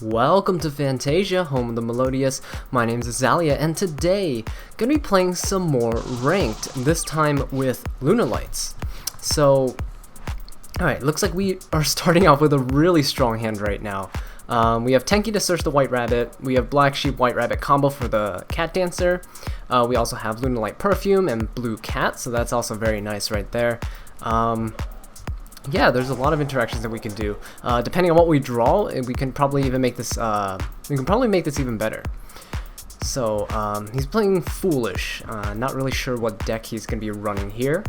Welcome to Fantasia, home of the melodious. My name's Azallea, and today gonna be playing some more ranked, this time with Lunalights. So, alright, looks like we are starting off with a really strong hand right now. We have Tenki to search the White Rabbit, we have Black Sheep White Rabbit combo for the Cat Dancer, we also have Lunalight Perfume and Blue Cat, so that's also very nice right there. Yeah, there's a lot of interactions that we can do. Depending on what we draw, we can probably even make this. Even better. So he's playing Foolish. Not really sure what deck he's gonna be running here,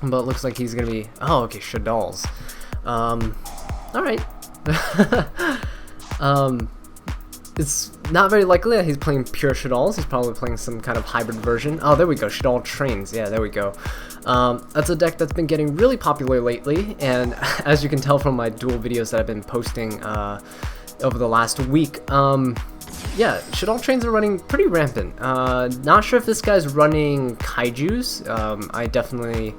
but it looks like he's gonna be. Oh, okay, Shaddolls. All right. It's not very likely that he's playing pure Shaddolls. He's probably playing some kind of hybrid version. Oh, there we go, Shaddoll Trains. Yeah, there we go. That's a deck that's been getting really popular lately, and as you can tell from my Duel videos that I've been posting over the last week, yeah, Shaddoll Trains are running pretty rampant. Not sure if this guy's running Kaijus. I definitely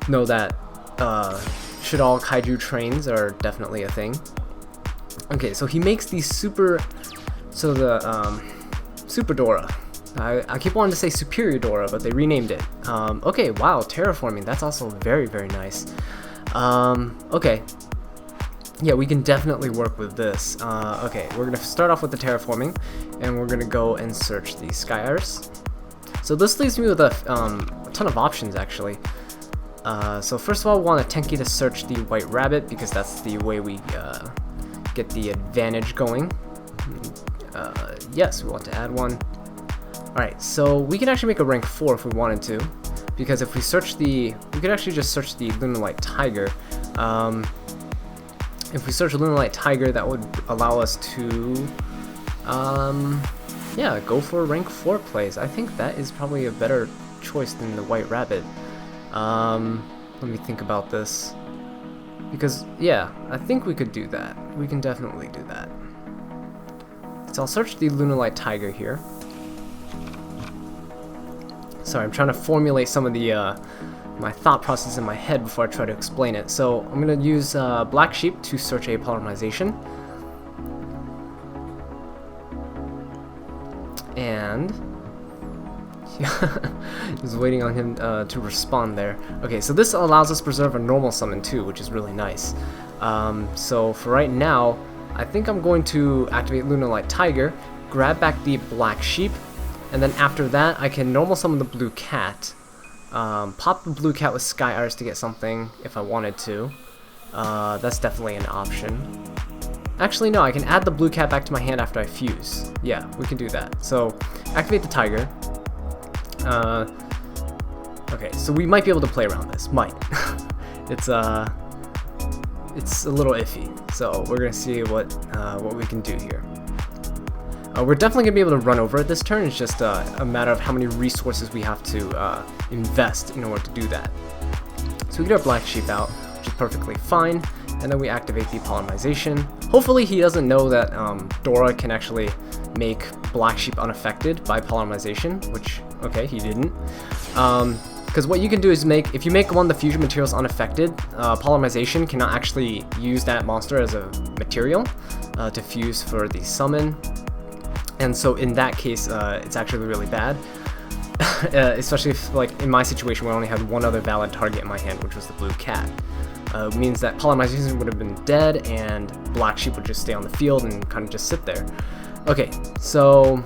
know that Shaddoll Kaiju Trains are definitely a thing. Okay, so he makes these Super Dora. I keep wanting to say Superior Dora, but they renamed it. Okay, wow, terraforming. That's also very, very nice. Okay. Yeah, we can definitely work with this. Okay, we're gonna start off with the terraforming, and we're gonna go and search the Sky Iris. So this leaves me with a ton of options, actually. So first of all, we want a Tenki to search the White Rabbit, because that's the way we get the advantage going. Yes, we want to add one. Alright, so we can actually make a rank 4 if we wanted to, because if we search we could actually just search the Lunalight Tiger. If we search Lunalight Tiger, that would allow us to, yeah, go for rank 4 plays. I think that is probably a better choice than the White Rabbit. Let me think about this, because, yeah, I think we could do that. We can definitely do that. So I'll search the Lunalight Tiger here. Sorry, I'm trying to formulate some of the my thought process in my head before I try to explain it. So I'm going to use Black Sheep to search a polymerization. And just waiting on him to respond there. Okay, so this allows us to preserve a normal summon too, which is really nice. So for right now, I think I'm going to activate Lunalight Tiger, grab back the Black Sheep, and then after that, I can normal summon the Blue Cat, pop the Blue Cat with Sky Iris to get something if I wanted to. That's definitely an option. Actually, no, I can add the Blue Cat back to my hand after I fuse. Yeah, we can do that. So, activate the Tiger. Okay, so we might be able to play around this. Might. It's a little iffy. So we're gonna see what we can do here. We're definitely going to be able to run over it this turn. It's just a matter of how many resources we have to invest in order to do that. So we get our Black Sheep out, which is perfectly fine, and then we activate the polymerization. Hopefully he doesn't know that Dora can actually make Black Sheep unaffected by polymerization, which, okay, he didn't. Because what you can do is if you make one of the fusion materials unaffected, polymerization cannot actually use that monster as a material to fuse for the summon. And so in that case, it's actually really bad, especially if, like, in my situation where I only had one other valid target in my hand, which was the Blue Cat. It means that polymerization would have been dead, and Black Sheep would just stay on the field and kind of just sit there. Okay, so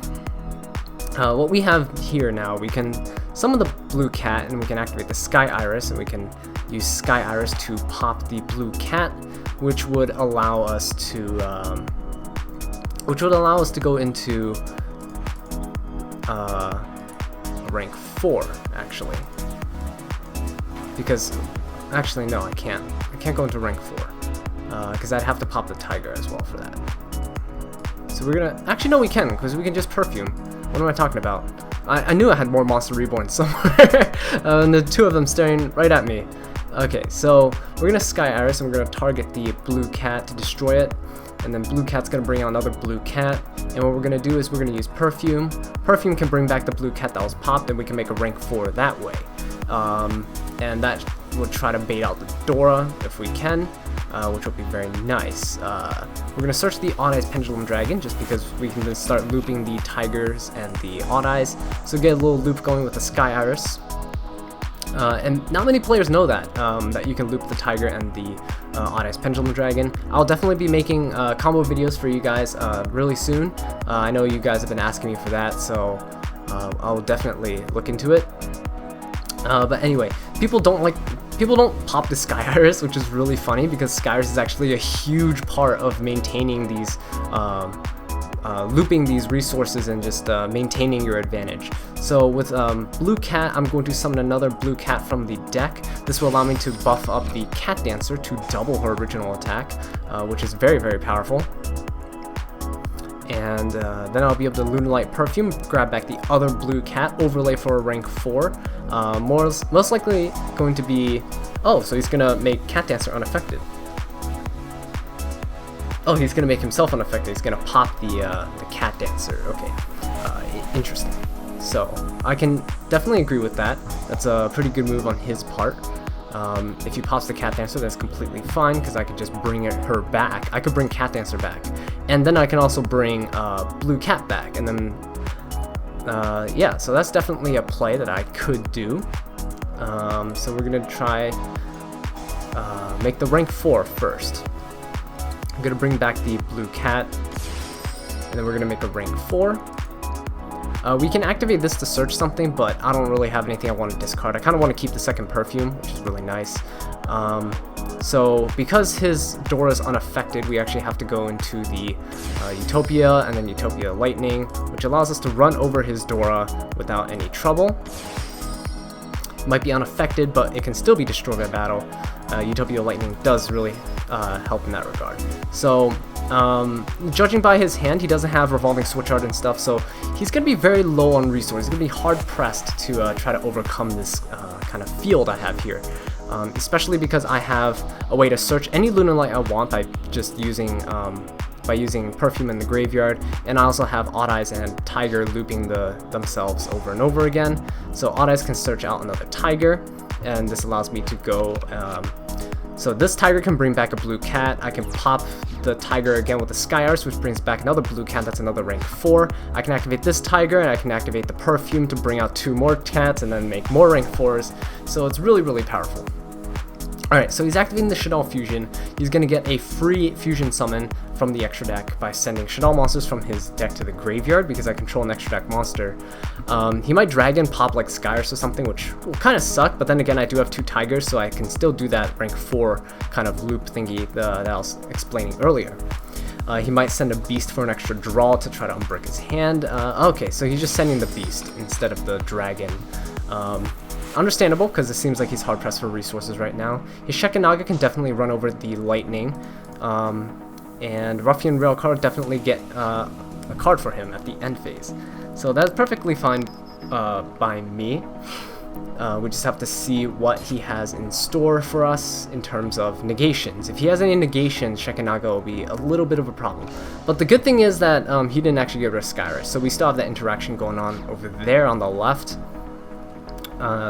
what we have here now, we can summon the Blue Cat, and we can activate the Sky Iris, and we can use Sky Iris to pop the Blue Cat, which would allow us to go into rank 4, actually. Because, actually, no, I can't. I can't go into rank 4. Because I'd have to pop the Tiger as well for that. So we're gonna... Actually, no, we can, because we can just Perfume. What am I talking about? I knew I had more Monster Reborn somewhere. And the two of them staring right at me. Okay, so we're gonna Sky Iris, and we're gonna target the Blue Cat to destroy it. And then Blue Cat's gonna bring out another Blue Cat, and what we're gonna do is we're gonna use Perfume. Perfume can bring back the Blue Cat that was popped, and we can make a rank 4 that way. And that would try to bait out the Dora if we can. which will be very nice. We're going to search the Odd Eyes Pendulum Dragon just because we can then start looping the tigers and the Odd Eyes. So get a little loop going with the Sky Iris. And not many players know that, that you can loop the tiger and the Odd Eyes Pendulum Dragon. I'll definitely be making combo videos for you guys really soon. I know you guys have been asking me for that, so I'll definitely look into it. But anyway, people don't pop the Sky Iris, which is really funny because Sky Iris is actually a huge part of maintaining these looping these resources and just maintaining your advantage. So with Blue Cat, I'm going to summon another Blue Cat from the deck. This will allow me to buff up the Cat Dancer to double her original attack, which is very, very powerful. And then I'll be able to Lunalight Perfume, grab back the other Blue Cat, overlay for a rank 4. Most likely going to be... Oh, so he's going to make Cat Dancer unaffected. Oh, he's going to make himself unaffected. He's going to pop the Cat Dancer. Okay, interesting. So, I can definitely agree with that. That's a pretty good move on his part. If he pops the Cat Dancer, that's completely fine, because I could just bring her back. I could bring Cat Dancer back. And then I can also bring Blue Cat back. And then, yeah, so that's definitely a play that I could do. So we're going to try make the rank 4 first. I'm going to bring back the Blue Cat, and then we're going to make a rank 4. We can activate this to search something, but I don't really have anything I want to discard. I kind of want to keep the second Perfume, which is really nice. So because his Dora is unaffected, we actually have to go into the Utopia and then Utopia Lightning, which allows us to run over his Dora without any trouble. It might be unaffected, but it can still be destroyed by battle. Utopia Lightning does really help in that regard. So, judging by his hand, he doesn't have Revolving Switch Art and stuff, so he's going to be very low on resources. He's going to be hard-pressed to try to overcome this kind of field I have here. Especially because I have a way to search any Lunalight I want by just using Perfume in the graveyard, and I also have Odd Eyes and Tiger looping themselves over and over again. So Odd Eyes can search out another Tiger, and this allows me to go... so this Tiger can bring back a Blue Cat. I can pop the Tiger again with the Sky Iris, which brings back another Blue Cat. That's another rank 4. I can activate this Tiger, and I can activate the Perfume to bring out 2 more cats, and then make more rank 4s. So it's really, really powerful. Alright, so he's activating the Shaddoll Fusion. He's going to get a free Fusion Summon from the extra deck by sending Shaddoll monsters from his deck to the graveyard, because I control an extra deck monster. He might Dragon pop like Sky or something, which will kind of suck, but then again I do have 2 Tigers, so I can still do that rank 4 kind of loop thingy that I was explaining earlier. He might send a Beast for an extra draw to try to unbrick his hand. Okay, so he's just sending the Beast instead of the Dragon. Understandable, because it seems like he's hard-pressed for resources right now. His Shekinaga can definitely run over the Lightning, and Ruffian Railcar definitely get a card for him at the end phase. So that's perfectly fine by me. We just have to see what he has in store for us in terms of negations. If he has any negations, Shekinaga will be a little bit of a problem. But the good thing is that he didn't actually get rid of Sky Iris, so we still have that interaction going on over there on the left.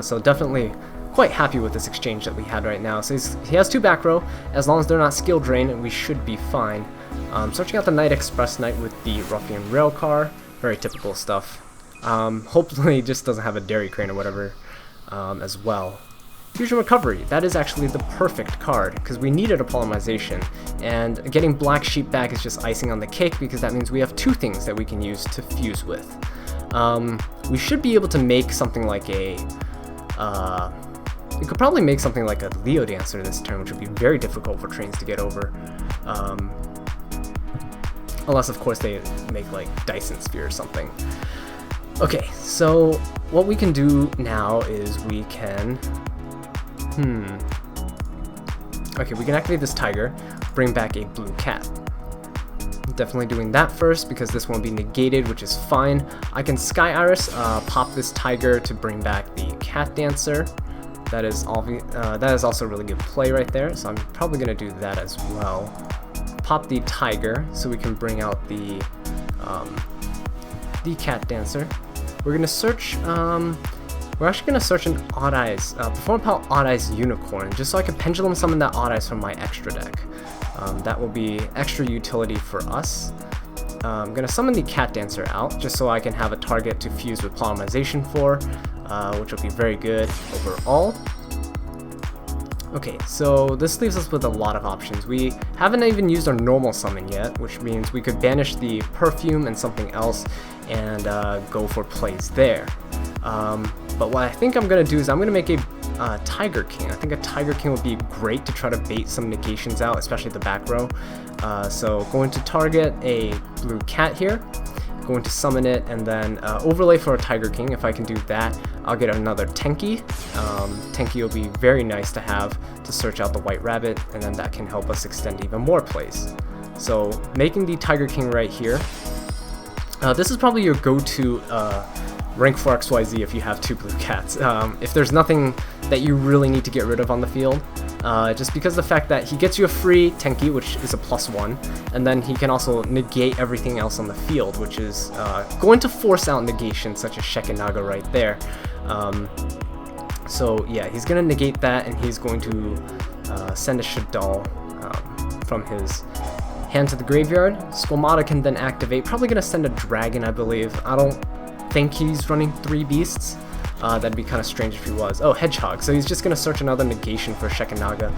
So definitely quite happy with this exchange that we had right now. So he has 2 back row. As long as they're not skill drain, we should be fine. Searching out the Night Express Knight with the Ruffian Railcar. Very typical stuff. Hopefully he just doesn't have a Dairy Crane or whatever as well. Fusion Recovery. That is actually the perfect card, because we needed a Polymerization. And getting Black Sheep back is just icing on the cake, because that means we have 2 things that we can use to fuse with. We should be able to make something like a... we could probably make something like a Leo Dancer this turn, which would be very difficult for trains to get over. Unless, of course, they make like Dyson Sphere or something. Okay, so what we can do now is we can... Okay, we can activate this Tiger, bring back a Blue Cat. Definitely doing that first, because this won't be negated, which is fine. I can Sky Iris, pop this Tiger to bring back the Cat Dancer. That is also a really good play right there, so I'm probably going to do that as well. Pop the Tiger so we can bring out the Cat Dancer. We're going to search we're actually going to search an Odd Eyes, Perform Pal Odd Eyes Unicorn, just so I can pendulum summon that Odd Eyes from my extra deck. That will be extra utility for us. I'm going to summon the Cat Dancer out, just so I can have a target to fuse with Polymerization for, which will be very good overall. Okay, so this leaves us with a lot of options. We haven't even used our normal summon yet, which means we could banish the Perfume and something else and go for plays there. But what I think I'm going to do is I'm going to make a Tiger King. I think a Tiger King would be great to try to bait some negations out, especially the back row. So going to target a blue cat here, going to summon it, and then overlay for a Tiger King. If I can do that, I'll get another Tenki. Tenki will be very nice to have to search out the White Rabbit, and then that can help us extend even more plays. So making the Tiger King right here. This is probably your go-to rank 4 XYZ if you have 2 blue cats. If there's nothing that you really need to get rid of on the field, just because the fact that he gets you a free Tenki, which is a +1, and then he can also negate everything else on the field, which is going to force out negations such as Shekinaga right there. So yeah, he's going to negate that, and he's going to send a Shaddoll from his hand to the graveyard. Squamata can then activate, probably going to send a dragon, I believe. I don't think he's running 3 beasts. That'd be kind of strange if he was. Oh, Hedgehog. So he's just going to search another negation for Shekinaga.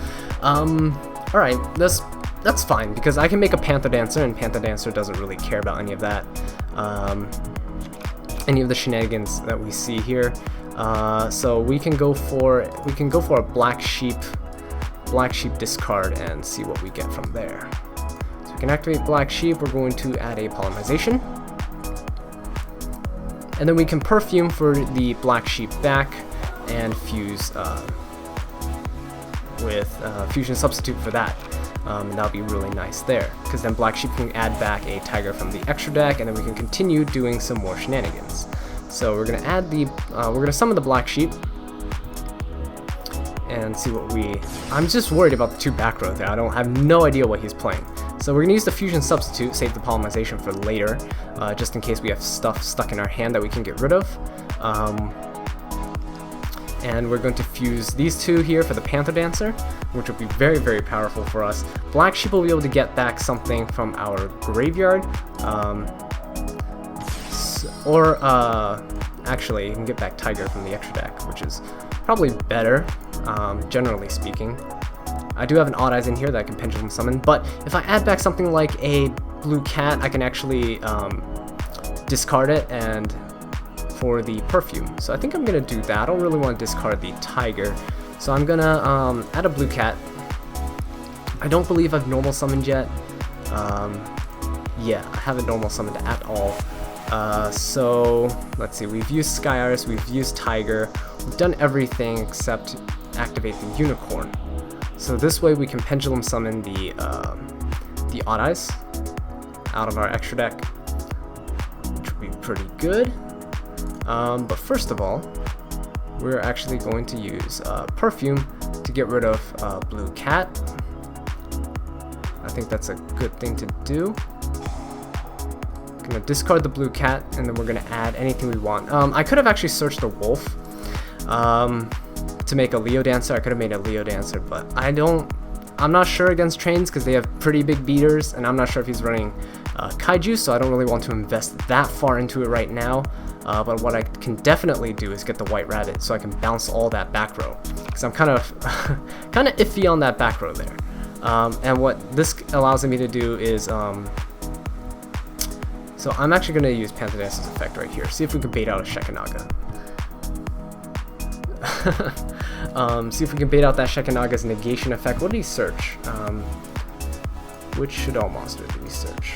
Alright, that's fine, because I can make a Panther Dancer, and Panther Dancer doesn't really care about any of that. Any of the shenanigans that we see here. So we can go for a Black Sheep discard and see what we get from there. So we can activate Black Sheep. We're going to add a Polymerization. And then we can Perfume for the Black Sheep back and fuse with Fusion Substitute for that. And that'll be really nice there, because then Black Sheep can add back a Tiger from the extra deck, and then we can continue doing some more shenanigans. So we're gonna add the, we're gonna summon the Black Sheep and see what we. I'm just worried about the 2 back row there. I have no idea what he's playing. So we're gonna use the Fusion Substitute, save the Polymerization for later, just in case we have stuff stuck in our hand that we can get rid of. And we're going to fuse these 2 here for the Panther Dancer, which will be very, very powerful for us. Black Sheep will be able to get back something from our graveyard, actually, you can get back Tiger from the extra deck, which is probably better, generally speaking. I do have an Odd Eyes in here that I can Pendulum Summon, but if I add back something like a blue cat, I can actually discard it and for the Perfume. So I think I'm going to do that. I don't really want to discard the Tiger, so I'm going to add a blue cat. I don't believe I've normal summoned yet. Yeah, I haven't normal summoned at all. So let's see, we've used Sky Iris, we've used Tiger, we've done everything except activate the Unicorn. So this way we can Pendulum Summon the Odd Eyes out of our extra deck, which would be pretty good. But first of all, we're actually going to use Perfume to get rid of Blue Cat. I think that's a good thing to do. Gonna discard the Blue Cat, and then we're gonna add anything we want. I could have actually searched the Wolf to make a Leo Dancer. I could have made a Leo Dancer, but I'm not sure against trains because they have pretty big beaters, and I'm not sure if he's running Kaiju, so I don't really want to invest that far into it right now. But what I can definitely do is get the White Rabbit, so I can bounce all that back row, because I'm kind of iffy on that back row there. And what this allows me to do is so I'm actually going to use Panther Dancer's effect right here. See if we can bait out a Shekinaga. See if we can bait out that Shekinaga's negation effect. What did he search? Which Shaddoll monster did he search?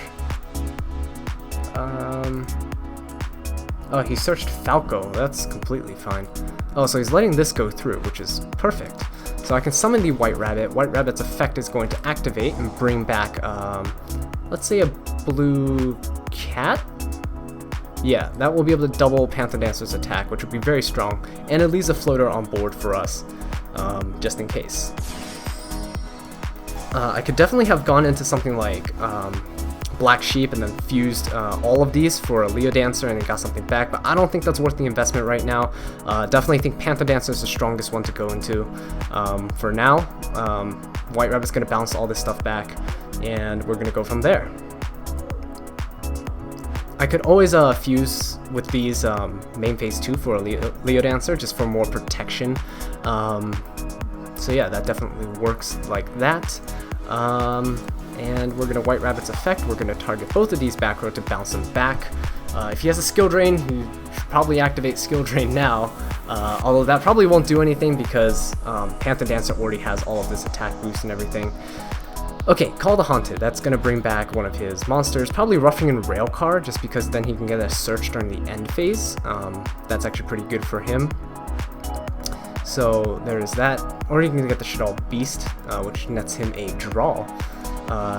Oh, he searched Falco. That's completely fine. Oh, so he's letting this go through, which is perfect. So I can summon the White Rabbit. White Rabbit's effect is going to activate and bring back, let's say a blue cat? Yeah, that will be able to double Panther Dancer's attack, which would be very strong, and it leaves a floater on board for us, just in case. I could definitely have gone into something like Black Sheep and then fused all of these for a Leo Dancer and then got something back, but I don't think that's worth the investment right now. Definitely think Panther Dancer is the strongest one to go into for now. White Rabbit's going to bounce all this stuff back, and we're going to go from there. I could always fuse with these main phase 2 for a Leo Dancer, just for more protection. So yeah, that definitely works like that. And we're going to White Rabbit's effect. We're going to target both of these back row to bounce them back. If he has a skill drain, he should probably activate skill drain now. Although that probably won't do anything because Panther Dancer already has all of this attack boost and everything. Okay, Call the Haunted. That's going to bring back one of his monsters, probably Roughing and Railcar, just because then he can get a search during the end phase. That's actually pretty good for him. So there's that. Or he can get the Shaddoll Beast, which nets him a draw.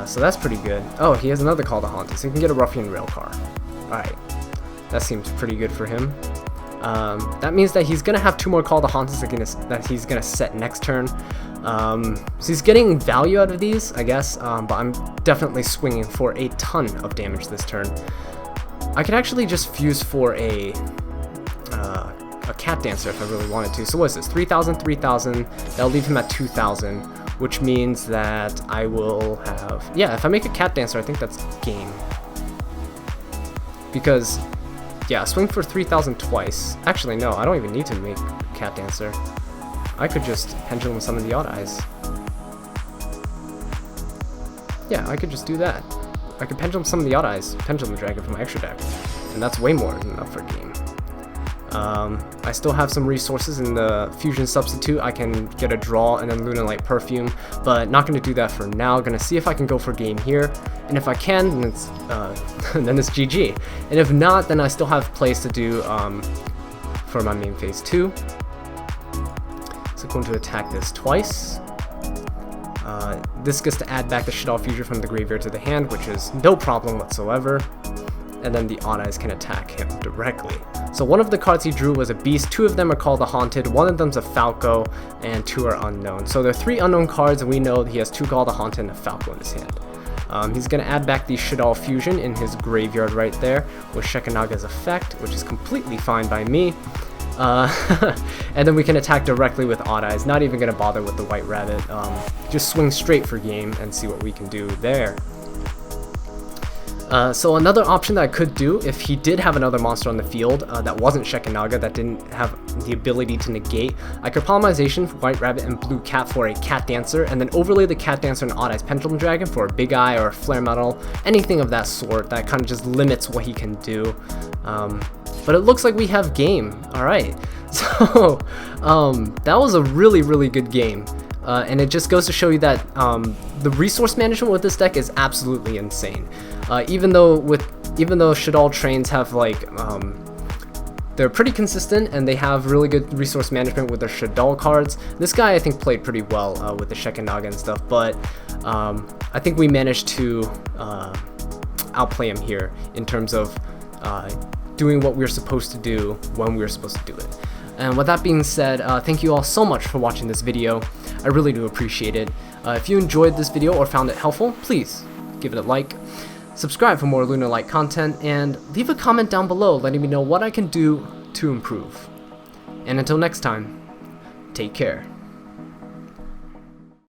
So that's pretty good. Oh, he has another Call the Haunted, so he can get a Roughing and Railcar. Alright, that seems pretty good for him. That means that he's going to have 2 more Call the Haunteds that he's going to set next turn. So he's getting value out of these, I guess, but I'm definitely swinging for a ton of damage this turn. I could actually just fuse for a Cat Dancer if I really wanted to. So what is this? 3,000, 3,000. That'll leave him at 2,000, which means that I will have... Yeah, if I make a Cat Dancer, I think that's game. Because, yeah, swing for 3,000 twice. Actually, no, I don't even need to make Cat Dancer. I could just Pendulum Summon the Odd Eyes. Yeah, I could just do that. I could Pendulum Summon the Odd Eyes, Pendulum Dragon from my extra deck, and that's way more than enough for game. I still have some resources in the Fusion Substitute. I can get a draw and then Lunalight Perfume, but not going to do that for now. Going to see if I can go for game here, and if I can, then it's, then it's GG. And if not, then I still have plays to do for my main phase 2. So I'm going to attack this twice. This gets to add back the Shaddoll Fusion from the graveyard to the hand, which is no problem whatsoever. And then the Odd Eyes can attack him directly. So one of the cards he drew was a Beast, 2 of them are called the Haunted, 1 of them's a Falco, and 2 are unknown. So there are 3 unknown cards, and we know he has 2 called the Haunted and a Falco in his hand. He's going to add back the Shaddoll Fusion in his graveyard right there with Shekinaga's effect, which is completely fine by me. And then we can attack directly with Odd Eyes, not even going to bother with the White Rabbit. Just swing straight for game and see what we can do there. So another option that I could do, if he did have another monster on the field that wasn't Shekinaga, that didn't have the ability to negate, I could Polymerization White Rabbit and Blue Cat for a Cat Dancer, and then overlay the Cat Dancer and Odd Eyes Pendulum Dragon for a Big Eye or a Flare Metal, anything of that sort that kind of just limits what he can do. But it looks like we have game. Alright, so that was a really, really good game. And it just goes to show you that the resource management with this deck is absolutely insane. Even though Shaddoll trains have like they're pretty consistent and they have really good resource management with their Shaddoll cards. This guy I think played pretty well with the Shekinaga and stuff, but I think we managed to outplay him here in terms of doing what we were supposed to do when we were supposed to do it. And with that being said, thank you all so much for watching this video. I really do appreciate it. If you enjoyed this video or found it helpful, please give it a like, subscribe for more Lunalight content, and leave a comment down below letting me know what I can do to improve. And until next time, take care.